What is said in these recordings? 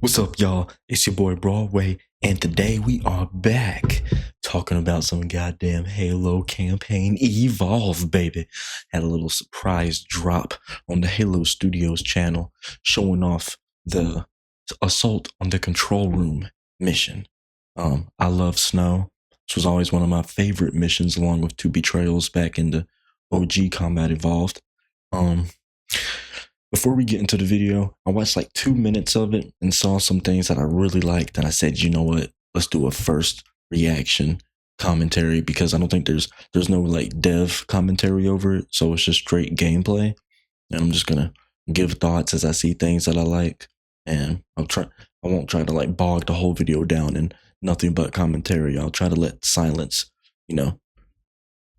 What's up, y'all? It's your boy Broadway, and today we are back talking about some goddamn Halo campaign Evolve, baby. Had a little surprise drop on the Halo Studios channel showing off the Assault on the Control Room mission. I love Snow. This was always one of my favorite missions, along with 2 Betrayals back in the OG Combat Evolved. Before we get into the video, I watched like 2 minutes of it and saw some things that I really liked, and I said, you know what, let's do a first reaction commentary, because I don't think there's no like dev commentary over it, so it's just straight gameplay, and I'm just gonna give thoughts as I see things that I like, and I won't try to like bog the whole video down in nothing but commentary. I'll try to let silence,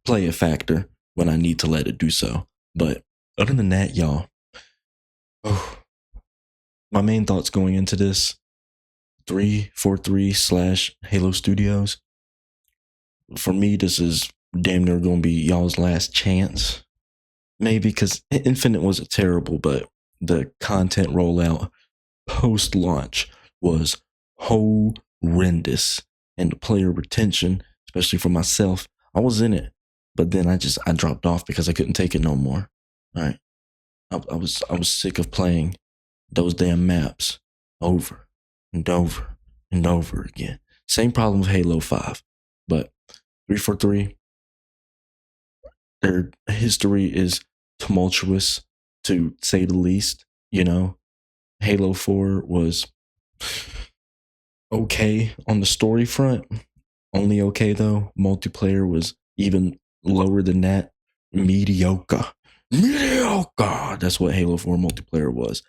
play a factor when I need to let it do so. But other than that, y'all, my main thoughts going into this 343 / Halo Studios. For me, this is damn near gonna be y'all's last chance. Maybe because Infinite wasn't terrible, but the content rollout post-launch was horrendous. And the player retention, especially for myself, I was in it, but then I dropped off because I couldn't take it no more. All right. I was sick of playing those damn maps over and over and over again. Same problem with Halo 5, but 343, their history is tumultuous, to say the least. Halo 4 was okay on the story front, only okay though. Multiplayer was even lower than that, mediocre. That's what Halo 4 multiplayer was.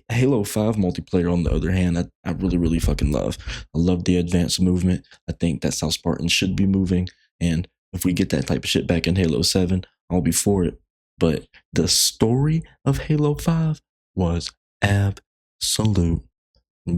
Halo 5 multiplayer, on the other hand, I really, really fucking love. I love the advanced movement. I think that's how Spartans should be moving. And if we get that type of shit back in Halo 7, I'll be for it. But the story of Halo 5 was absolute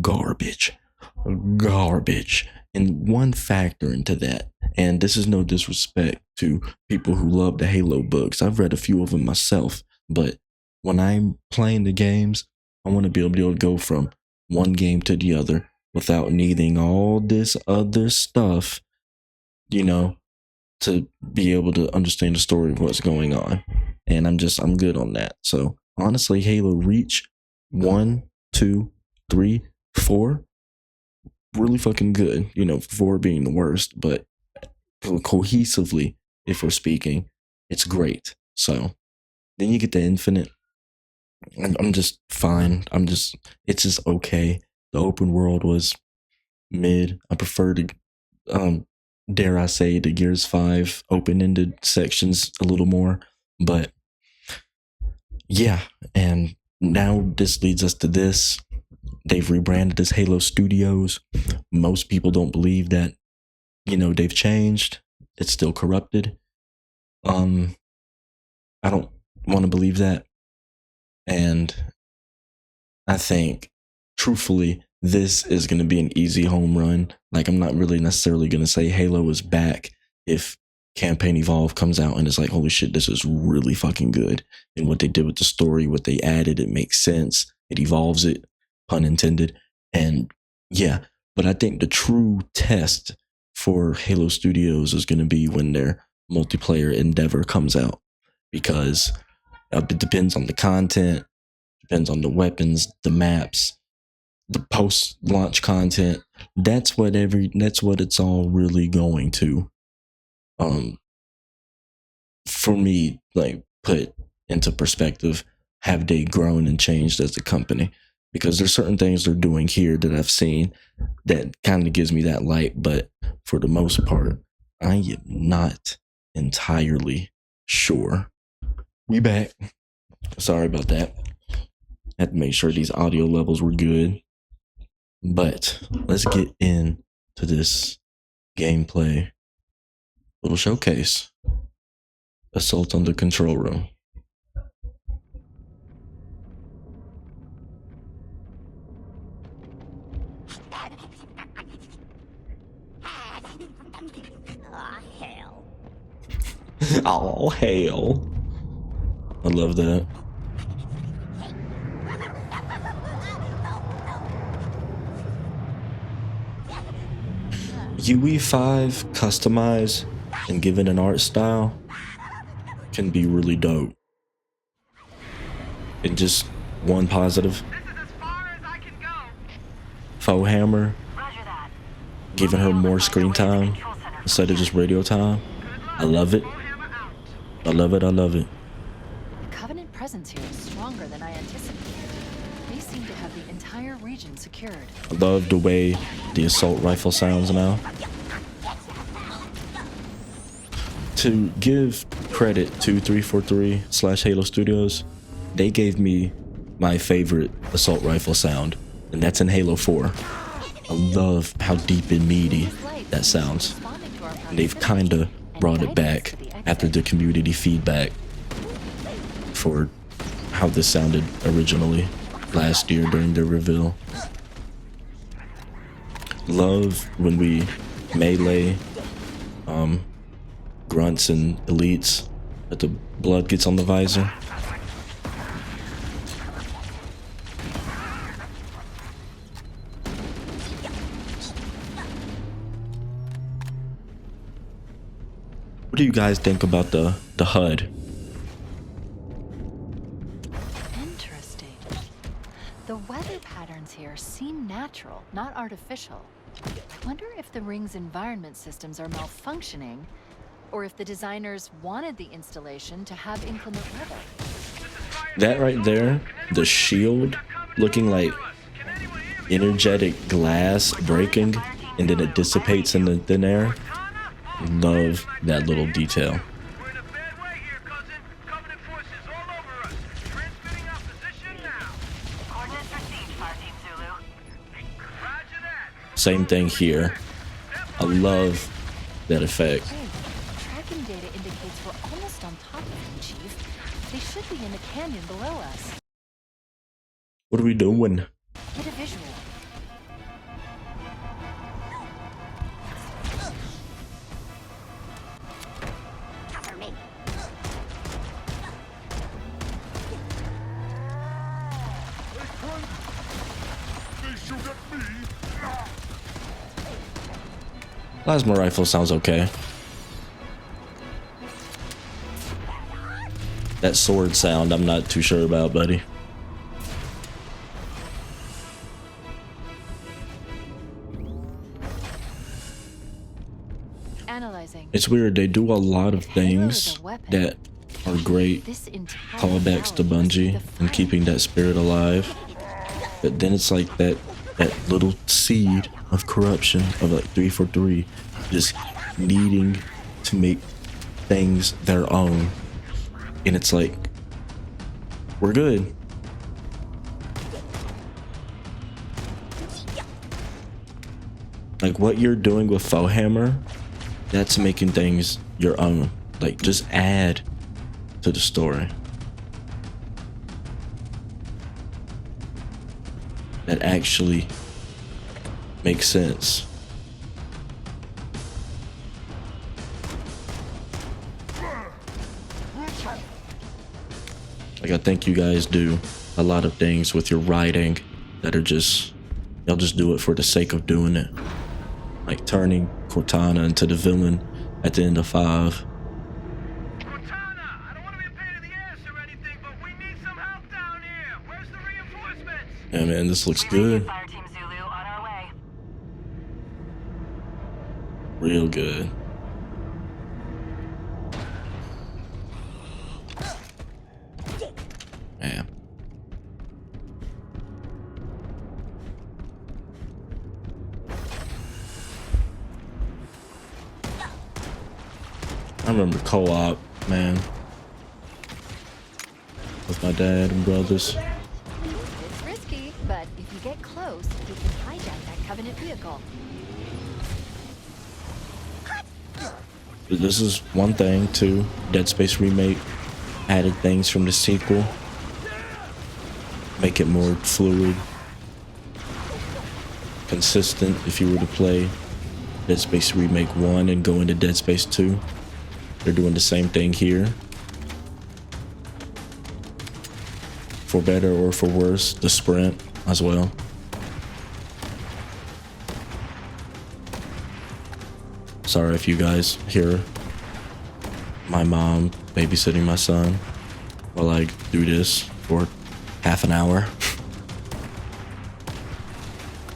garbage. And one factor into that, and this is no disrespect to people who love the Halo books, I've read a few of them myself, but when I'm playing the games, I want to be able to go from one game to the other without needing all this other stuff, to be able to understand the story of what's going on. And I'm good on that. So honestly, Halo Reach 1, 2, 3, 4, really fucking good. 4 being the worst, but cohesively, if we're speaking, it's great. So then you get the Infinite. I'm just fine. It's just okay. The open world was mid. I prefer to, dare I say, the Gears 5 open-ended sections a little more. But yeah, and now this leads us to this. They've rebranded as Halo Studios. Most people don't believe that, they've changed. It's still corrupted. I don't want to believe that. And I think, truthfully, this is going to be an easy home run. Like, I'm not really necessarily going to say Halo is back if Campaign Evolve comes out and it's like, holy shit, this is really fucking good. And what they did with the story, what they added, it makes sense. It evolves it, pun intended. And yeah, but I think the true test for Halo Studios is going to be when their multiplayer endeavor comes out, because it depends on the content, depends on the weapons, the maps, the post-launch content. That's what it's all really going to, for me, like, put into perspective. Have they grown and changed as a company? Because there's certain things they're doing here that I've seen that kind of gives me that light, but for the most part, I am not entirely sure. We back. Sorry about that. Had to make sure these audio levels were good. But let's get into this gameplay little showcase. Assault on the Control Room. Oh, hell. I love that. UE5 customized and given an art style can be really dope. And just one positive, Foehammer giving her more screen time instead of just radio time. I love it. I love it. I love it. The Covenant presence here is stronger than I anticipated. They seem to have the entire region secured. I love the way the assault rifle sounds now. To give credit to 343/Halo Studios, they gave me my favorite assault rifle sound, and that's in Halo 4. I love how deep and meaty that sounds. And they've kind of brought it back after the community feedback for how this sounded originally last year during their reveal. Love when we melee grunts and elites, that the blood gets on the visor. What do you guys think about the HUD? Interesting. The weather patterns here seem natural, not artificial. I wonder if the ring's environment systems are malfunctioning, or if the designers wanted the installation to have inclement weather. That right there, the shield looking like energetic glass breaking and then it dissipates in the thin air. Love that little detail. We're in a bad way here, cousin. Covenant forces all over us. Transmitting our position now. Coordinates received, Fire Team Zulu. Roger that. Same thing here. I love that effect. Hey, tracking data indicates we're almost on top of them, Chief. They should be in the canyon below us. What are we doing? Get a visual. Cover me. Plasma rifle sounds okay. That sword sound, I'm not too sure about, buddy. Analyzing. It's weird, they do a lot of Halo is things a weapon. that are great This entire callbacks to valley must be Bungie the and final keeping that spirit alive. But then it's like that little seed of corruption of like 343 just needing to make things their own. And it's like, we're good. Like what you're doing with Foehammer, that's making things your own. Like just add to the story. That actually makes sense. Like I think you guys do a lot of things with your writing that are just, y'all just do it for the sake of doing it. Like turning Cortana into the villain at the end of 5. Cortana, I don't want to be a pain in the ass or anything, but we need some help down here. Where's the reinforcements? Yeah, man, this looks good. Fire Team Zulu on our way. Real good. Man. I remember co-op, man. With my dad and brothers. It's risky, but if you get close, you can hijack that Covenant vehicle. This is one thing too. Dead Space Remake added things from the sequel. Make it more fluid. Consistent if you were to play Dead Space Remake 1 and go into Dead Space 2. They're doing the same thing here. For better or for worse, the sprint as well. Sorry if you guys hear my mom babysitting my son while I do this for half an hour.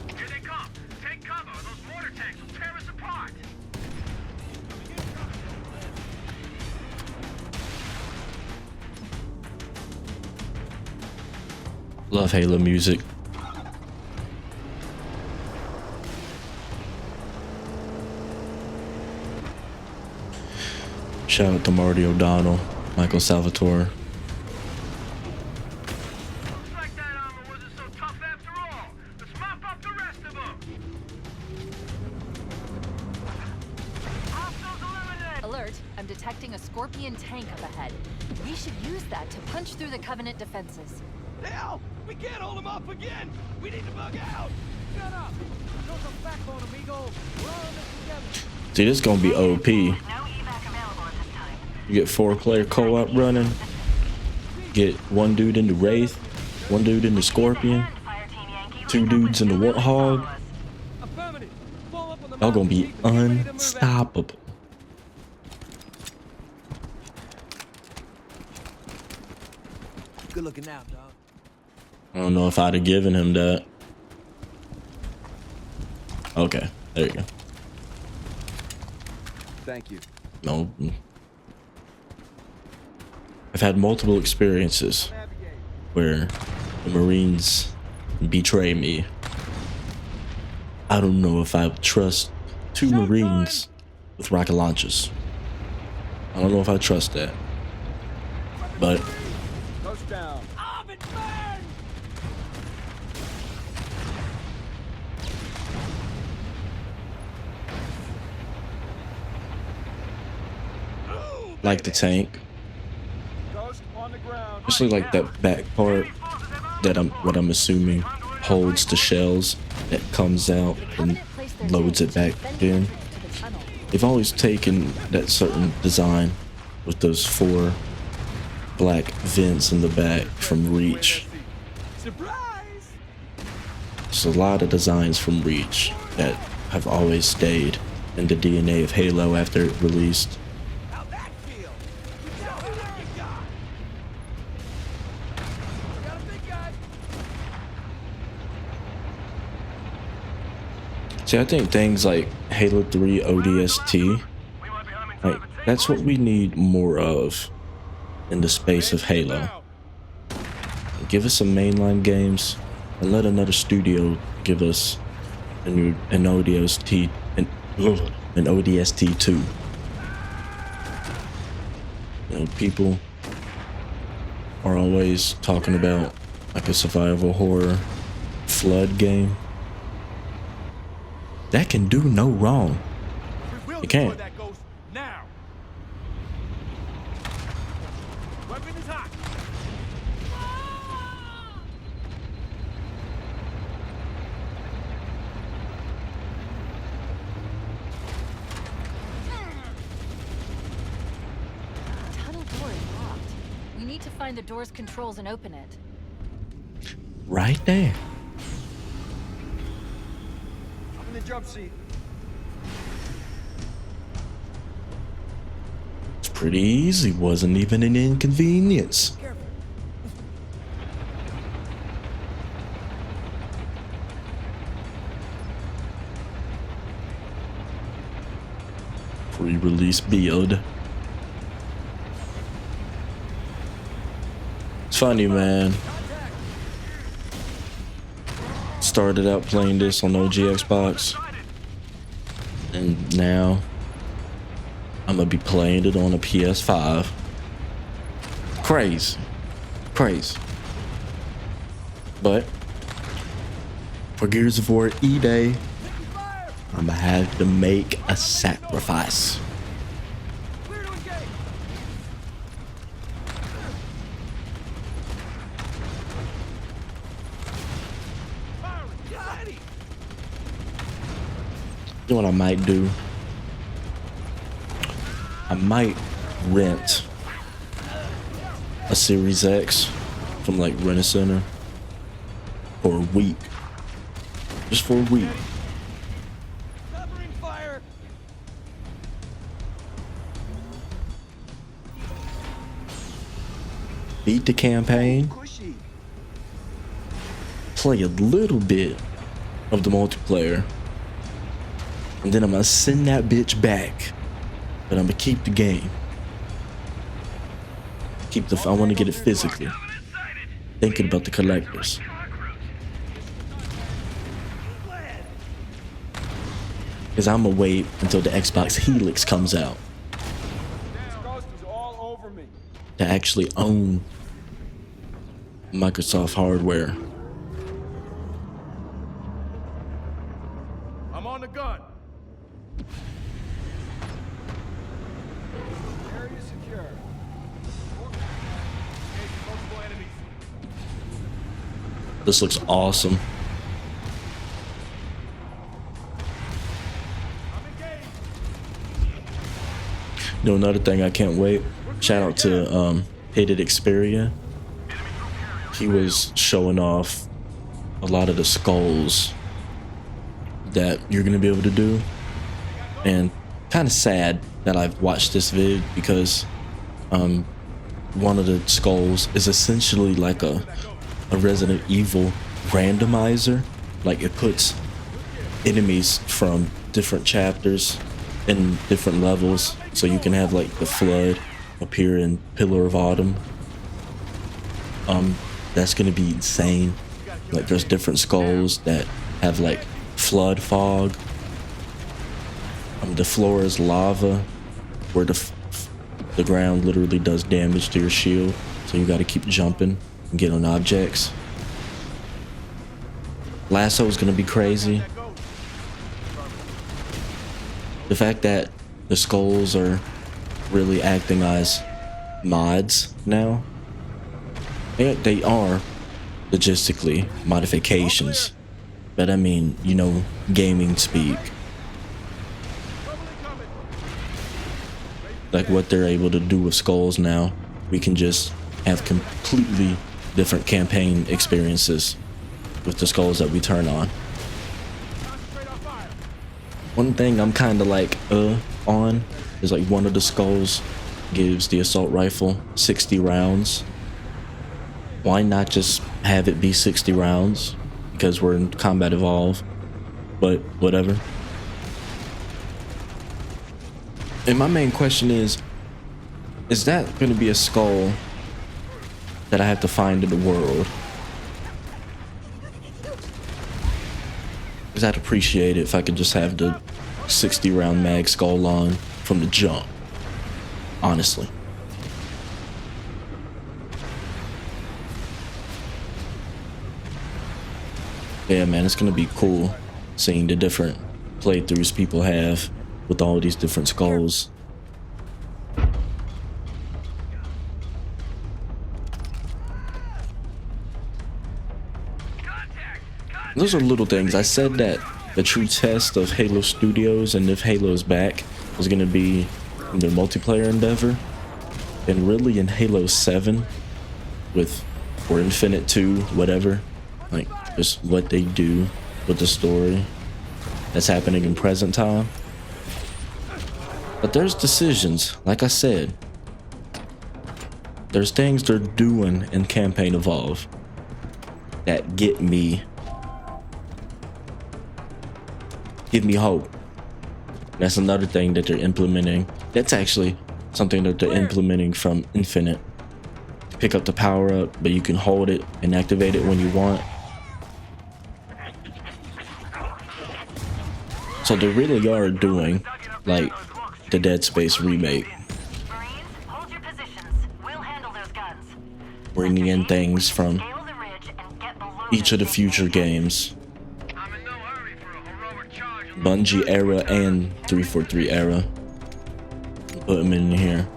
Here they come. Take cover. Those mortar tanks will tear us apart. Love Halo music. Shout out to Marty O'Donnell, Michael Salvatore. Looks like that armor wasn't so tough after all. Let's mop up the rest of them. Hostiles eliminated. Alert, I'm detecting a Scorpion tank up ahead. We should use that to punch through the Covenant defenses. Hell, we can't hold them up again. We need to bug out. Shut up. Show some backbone, amigo. We're all in this together. See, this is gonna be OP. No evac available at this time. You get 4-player co-op running. Get one dude in the Wraith, one dude in the Scorpion, Fire Team Yankee. 2 dudes in the Warthog. Affirmative. Fall up on the Y'all gonna be mountain, ready to move out. unstoppable. Good looking out, dog. I don't know if I'd have given him that. Okay, there you go. Thank you. No. I've had multiple experiences where the Marines betray me. I don't know if I would trust 2 Marines with rocket launchers. I don't know if I trust that. But Coast down. Up and burn! like the tank, Ghost on the ground. especially like that back part that what I'm assuming holds the shells that comes out and loads it back in. They've always taken that certain design with those 4 black vents in the back from Reach. Surprise! There's a lot of designs from Reach that have always stayed in the DNA of Halo after it released. How'd that feel? Tell me what you got. Got a big guy. See, I think things like Halo 3 ODST, like, that's what we need more of in the space of Halo. Give us some mainline games and let another studio give us an ODST an ODST 2. You know, people are always talking about like a survival horror flood game. That can do no wrong. It can't. That goes now. Weapon is hot. Tunnel door is locked. We need to find the door's controls and open it. Right there. I'm in the jump seat. It's pretty easy. Wasn't even an inconvenience. Careful. Pre-release build. It's funny, man. Started out playing this on OG Xbox, and now I'm gonna be playing it on a PS5. Crazy. But for Gears of War E-Day, I'm gonna have to make a sacrifice. Clear to engage. Firing. Get ready. You know what I might do? I might rent a Series X from like Rent-A-Center for a week. Just for a week. Covering fire. beat the campaign, Cushy. play a little bit of the multiplayer, and then I'm gonna send that bitch back. But I'm gonna keep the game. I want to get it physically. Thinking about the collectors. Because I'm gonna wait until the Xbox Helix comes out Ghost is all over me. to actually own Microsoft hardware. I'm on the gun. Area secure. Engaging multiple enemies. This looks awesome. I'm engaged. You know, another thing I can't wait. Shout out to Hated Xperia. He was showing off a lot of the skulls that you're gonna be able to do, and kind of sad that I've watched this vid because one of the skulls is essentially like a Resident Evil randomizer. Like it puts enemies from different chapters in different levels, so you can have like the Flood appear in Pillar of Autumn. That's gonna be insane. Like there's different skulls that have like Flood Fog. The floor is lava, where the ground literally does damage to your shield, so you got to keep jumping and get on objects. Lasso is gonna be crazy. The fact that the skulls are really acting as mods now. They are logistically modifications, but I mean, you know, gaming speak. Like what they're able to do with skulls now, we can just have completely different campaign experiences with the skulls that we turn on. One thing I'm kind of like on is like one of the skulls gives the assault rifle 60 rounds. Why not just have it be 60 rounds? Because we're in Combat Evolve, but whatever. And my main question is that going to be a skull that I have to find in the world? Because I'd appreciate it if I could just have the 60 round mag skull on from the jump, honestly. Yeah, man, it's gonna be cool seeing the different playthroughs people have with all these different skulls. Those are little things. I said that the true test of Halo Studios and if Halo's back was gonna be in their multiplayer endeavor, and really in Halo 7 or Infinite 2, whatever, like just what they do with the story that's happening in present time. But there's decisions, like I said, there's things they're doing in Campaign Evolve that give me hope. That's another thing that they're implementing. That's actually something that they're implementing from Infinite. Pick up the power up, but you can hold it and activate it when you want. So they really are doing like the Dead Space remake, Marines, hold your positions. We'll handle those guns. bringing in things from Scale the ridge and get below each of the future games, I'm in no hurry for a heroic charge. Bungie era and 343 era. Put them in here.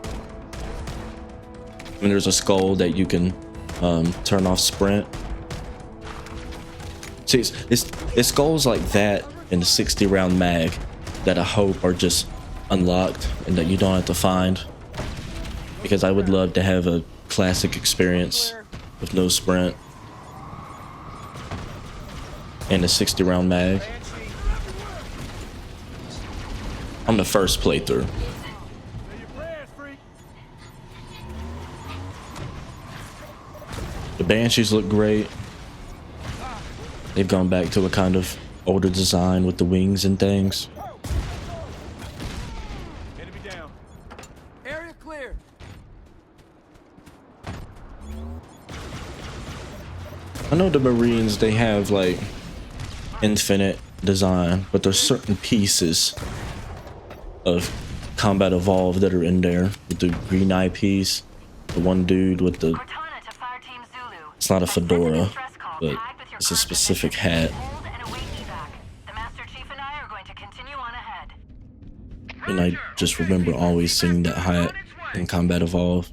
And there's a skull that you can turn off sprint. See, it's skulls like that in the 60 round mag that I hope are just unlocked and that you don't have to find, because I would love to have a classic experience with no sprint and a 60 round mag on the first playthrough. Say your prayers, freak. The Banshees look great. They've gone back to a kind of older design with the wings and things. Enemy down. Area clear. I know the Marines, they have like infinite design, but there's certain pieces of Combat Evolved that are in there with the green eyepiece. The one dude with the, Cortana to Fire Team Zulu. it's not a fedora, Stress call but tagged with your it's a current specific position. hat. Hold and await evac. The Master Chief and I are going to continue on ahead. And I just remember always seeing that hat in Combat Evolved.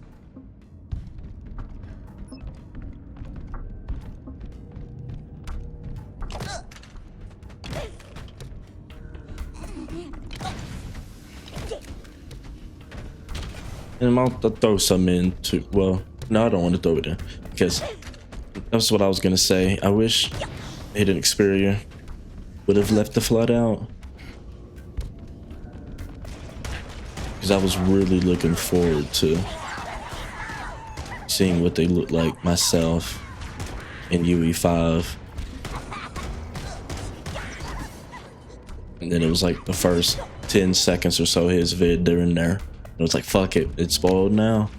And I'll throw some in too. Well, no, I don't want to throw it in because that's what I was gonna say. I wish Hidden Xperia would have left the flood out, because I was really looking forward to seeing what they look like myself in UE5. And then it was like the first 10 seconds or so his vid, they're in there. It was like, fuck it, it's spoiled now.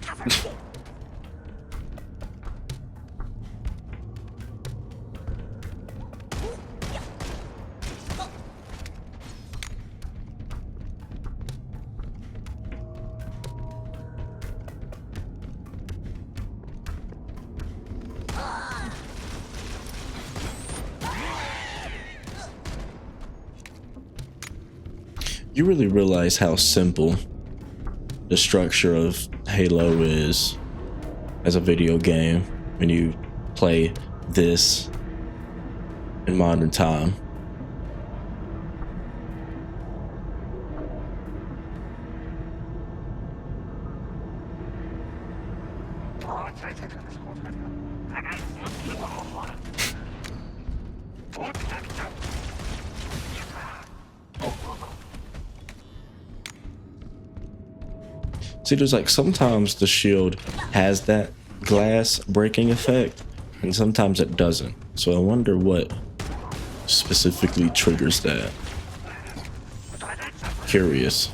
You really realize how simple the structure of Halo is as a video game when you play this in modern time. See, there's like sometimes the shield has that glass breaking effect and sometimes it doesn't. So I wonder what specifically triggers that. Curious.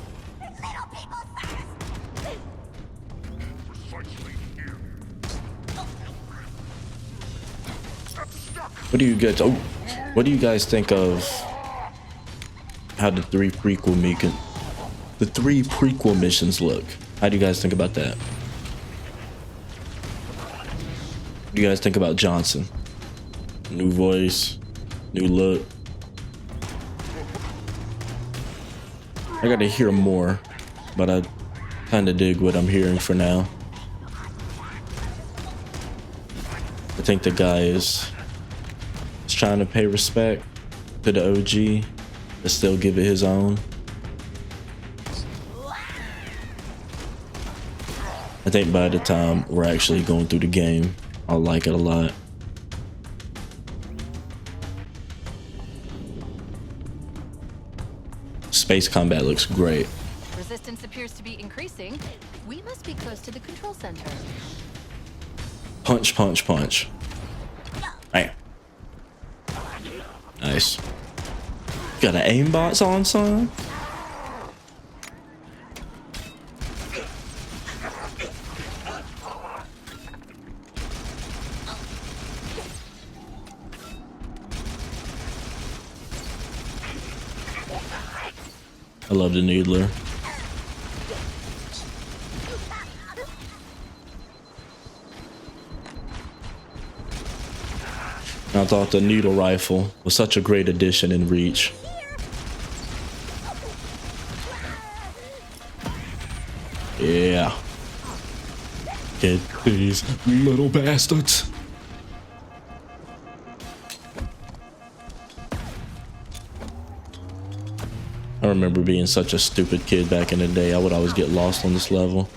What do you guys? Oh, what do you guys think of how the three prequel missions look? How do you guys think about that? What do you guys think about Johnson? New voice, new look. I gotta hear more, but I kind of dig what I'm hearing for now. I think the guy is trying to pay respect to the OG, but still give it his own. I think by the time we're actually going through the game, I'll like it a lot. Space combat looks great. Resistance appears to be increasing. We must be close to the control center. Punch, punch, punch. Bam. Nice. Got an aimbots on, son? I love the Needler. I thought the needle rifle was such a great addition in Reach. Yeah. Get these little bastards. I remember being such a stupid kid back in the day. I would always get lost on this level.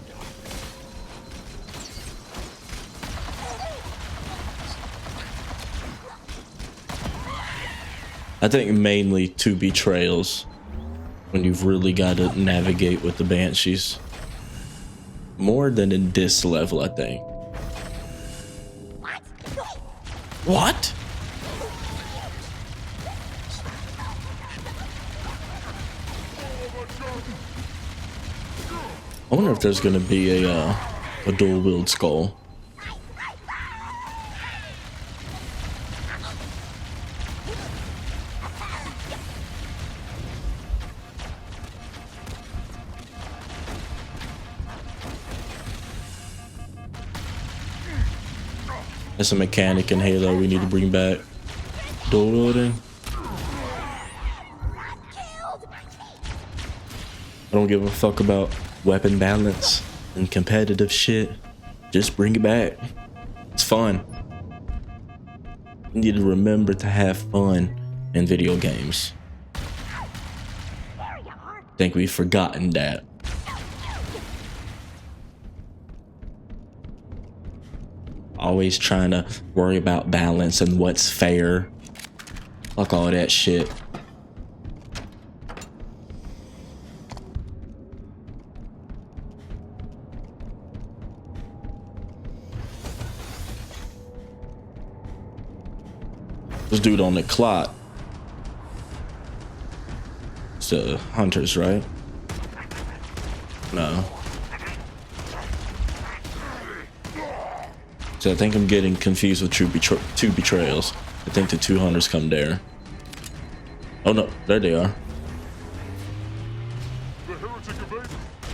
I think mainly 2 betrayals when you've really got to navigate with the Banshees. More than in this level, I think. What? I wonder if there's gonna be a dual wield skull. That's a mechanic in Halo we need to bring back. Dual wielding. I don't give a fuck about weapon balance and competitive shit. Just bring it back. It's fun. You need to remember to have fun in video games. Think we've forgotten that. Always trying to worry about balance and what's fair. Fuck all that shit. This dude on the clock. It's the hunters, right? No. So I think I'm getting confused with two betrayals. I think the two hunters come there. Oh no, there they are.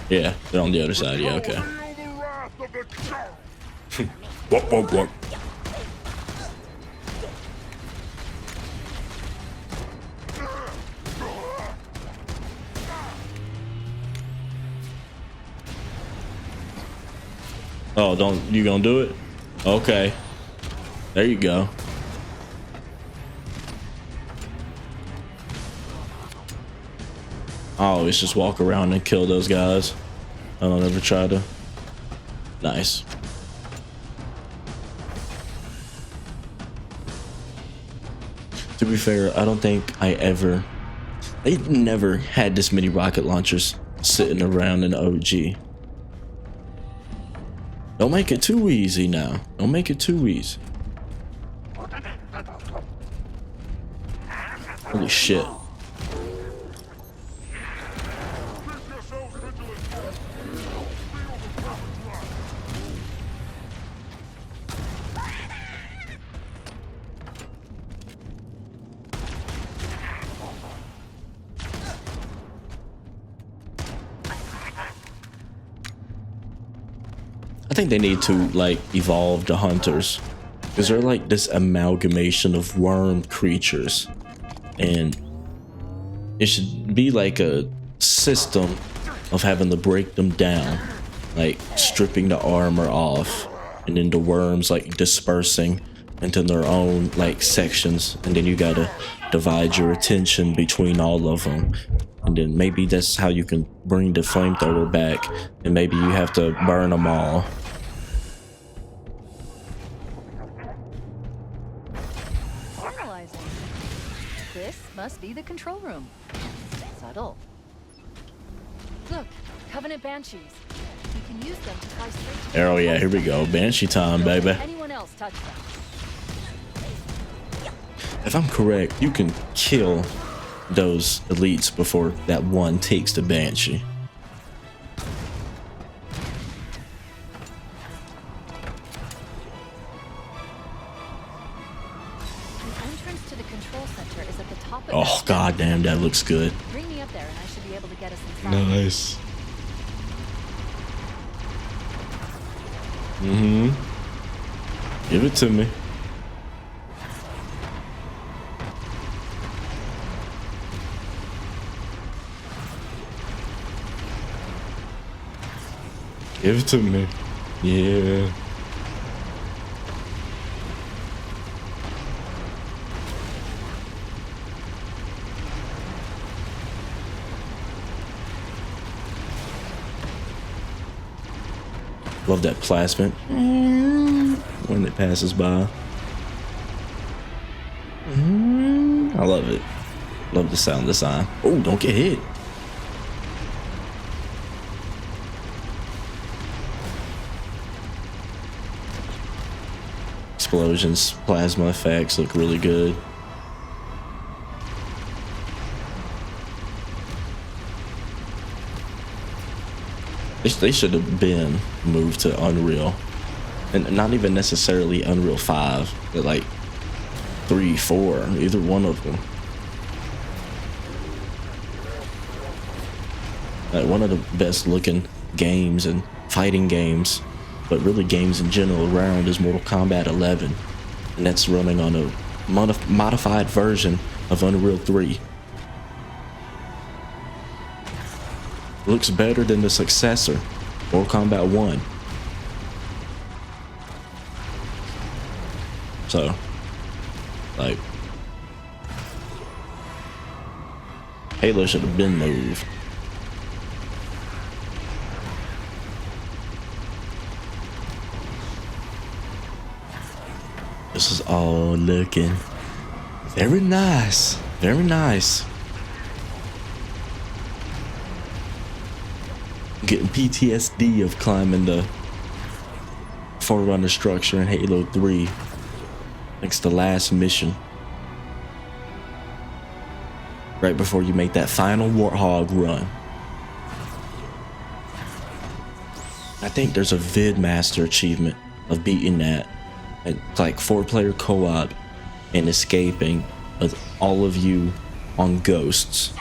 Yeah, they're on the other side. Yeah, okay. Whoop, whoop, whoop. Oh, you gonna do it? Okay. There you go. I always just walk around and kill those guys. I don't ever try to. Nice. To be fair, I don't think I never had this many rocket launchers sitting around in OG. Don't make it too easy now. Don't make it too easy. Holy shit. I think they need to like evolve the hunters, because they're like this amalgamation of worm creatures, and it should be like a system of having to break them down, like stripping the armor off and then the worms like dispersing into their own like sections, and then you gotta divide your attention between all of them. And then maybe that's how you can bring the flamethrower back, and maybe you have to burn them all. Analyzing. This must be the control room. Subtle. Look, Covenant Banshees. You can use them to fly straight to. Oh yeah, here we go. Banshee time, Don't baby. let anyone else touch them. If I'm correct, you can kill those elites before that one takes the Banshee. The entrance to the control center is at the top of Oh goddamn, that looks good. Bring me up there and I should be able to get us inside. Nice. Mm-hmm. Give it to me. Give it to me. Yeah. Love that plasmid when it passes by. I love it. Love the sound design. Oh, don't get hit. explosions, plasma effects look really good. They should have been moved to Unreal, and not even necessarily Unreal 5, but like 3, 4, either one of them. Like one of the best looking games and fighting games, but really games in general around, is Mortal Kombat 11, and that's running on a modified version of Unreal 3. Looks better than the successor, Mortal Kombat 1. So, like, Halo should have been moved. This is all looking very nice, very nice. Getting PTSD of climbing the Forerunner structure in Halo 3. It's the last mission. Right before you make that final Warthog run. I think there's a VidMaster achievement of beating that. It's like 4-player co-op and escaping with all of you on ghosts.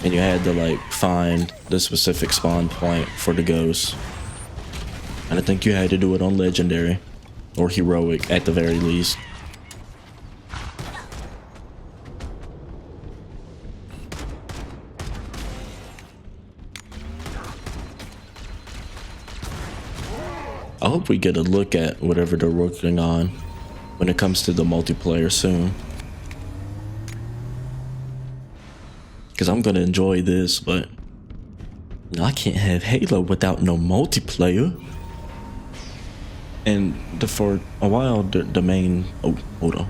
And you had to like find the specific spawn point for the ghosts. And I think you had to do it on Legendary or Heroic at the very least. I hope we get a look at whatever they're working on when it comes to the multiplayer soon. Because I'm gonna enjoy this, but you know, I can't have Halo without no multiplayer. And for a while, the main... Oh, hold on.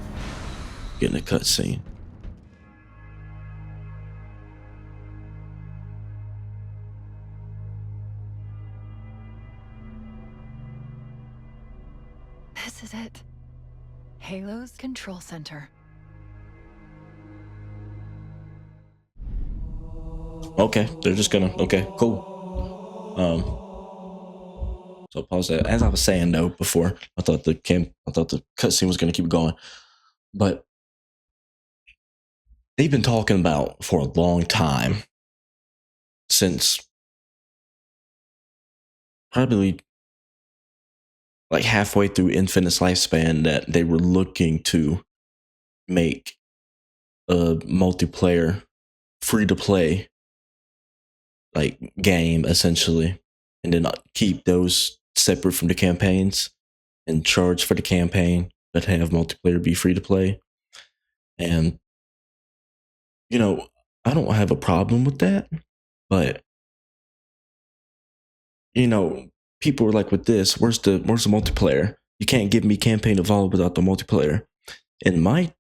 Getting a cutscene. This is it. Halo's control center. Okay, they're just gonna... Okay, cool. So pause that. As I was saying though before, I thought the cutscene was gonna keep going, but they've been talking about for a long time, since probably like halfway through Infinite's lifespan, that they were looking to make a multiplayer, free-to-play like game essentially, and then keep those separate from the campaigns and charge for the campaign, but have multiplayer be free-to-play. And you know, I don't have a problem with that, but you know, people were like, with this, where's the multiplayer? You can't give me campaign evolved without the multiplayer. And my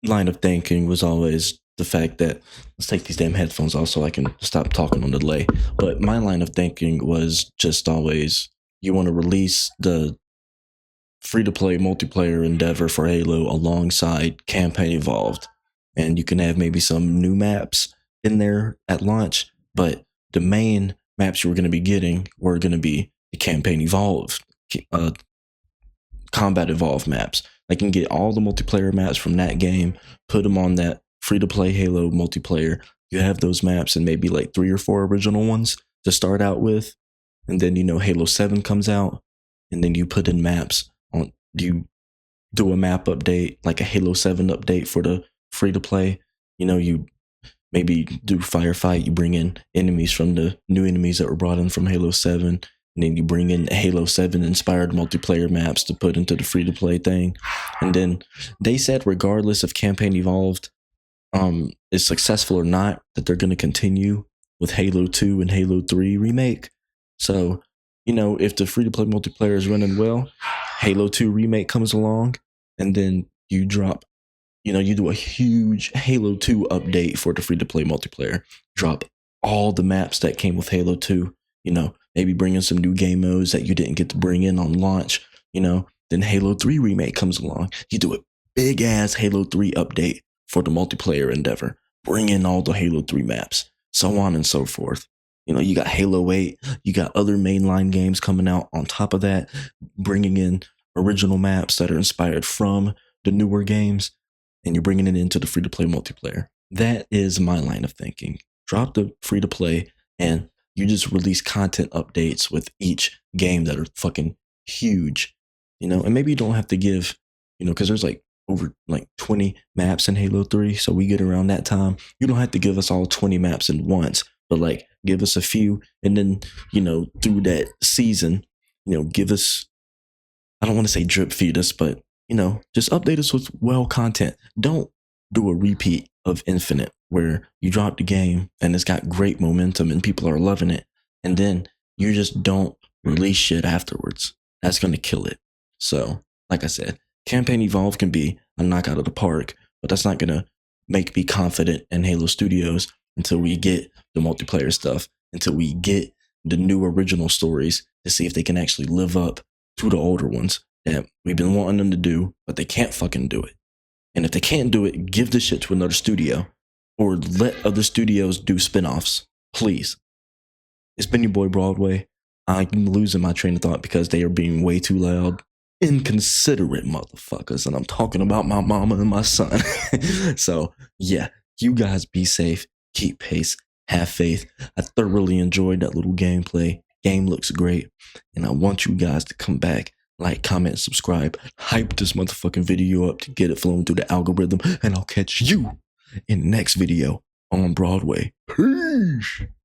line of thinking was always the fact that, let's take these damn headphones off so I can stop talking on the delay. But my line of thinking was just always, you want to release the free-to-play multiplayer endeavor for Halo alongside campaign evolved, and you can have maybe some new maps in there at launch, but the main maps you were going to be getting were going to be the campaign evolved, combat evolved maps. Like, you can get all the multiplayer maps from that game, put them on that free-to-play Halo multiplayer. You have those maps and maybe like 3 or 4 original ones to start out with, and then, you know, Halo 7 comes out, and then you put in maps on, you do a map update, like a Halo 7 update for the free-to-play. You know, you maybe do firefight, you bring in enemies from the new enemies that were brought in from Halo 7, and then you bring in Halo 7 inspired multiplayer maps to put into the free-to-play thing. And then they said, regardless if campaign evolved is successful or not, that they're going to continue with Halo 2 and Halo 3 remake. So, you know, if the free-to-play multiplayer is running well, Halo 2 remake comes along, and then you drop, you know, you do a huge Halo 2 update for the free-to-play multiplayer. Drop all the maps that came with Halo 2, you know, maybe bring in some new game modes that you didn't get to bring in on launch. you know, then Halo 3 remake comes along. You do a big ass Halo 3 update for the multiplayer endeavor. Bring in all the Halo 3 maps, so on and so forth. You know, you got Halo 8, you got other mainline games coming out on top of that, bringing in original maps that are inspired from the newer games, and you're bringing it into the free-to-play multiplayer. That is my line of thinking. Drop the free-to-play, and you just release content updates with each game that are fucking huge, you know, and maybe you don't have to give, you know, because there's like over like 20 maps in Halo 3, so we get around that time. You don't have to give us all 20 maps at once, but like give us a few, and then, you know, through that season, you know, give us, I don't want to say drip feed us, but, you know, just update us with well content. Don't do a repeat of Infinite where you drop the game and it's got great momentum and people are loving it, and then you just don't release shit afterwards. That's going to kill it. So, like I said, Campaign Evolve can be a knockout of the park, but that's not going to make me confident in Halo Studios until we get the multiplayer stuff, until we get the new original stories to see if they can actually live up to the older ones that we've been wanting them to do, but they can't fucking do it. And if they can't do it, give the shit to another studio or let other studios do spinoffs, please. It's been your boy Broadway. I'm losing my train of thought because they are being way too loud. Inconsiderate motherfuckers. And I'm talking about my mama and my son. So, yeah, you guys be safe. Keep pace. Have faith. I thoroughly enjoyed that little gameplay. Game looks great. And I want you guys to come back, like, comment, subscribe, hype this motherfucking video up to get it flowing through the algorithm. And I'll catch you in the next video on Broadway. Peace.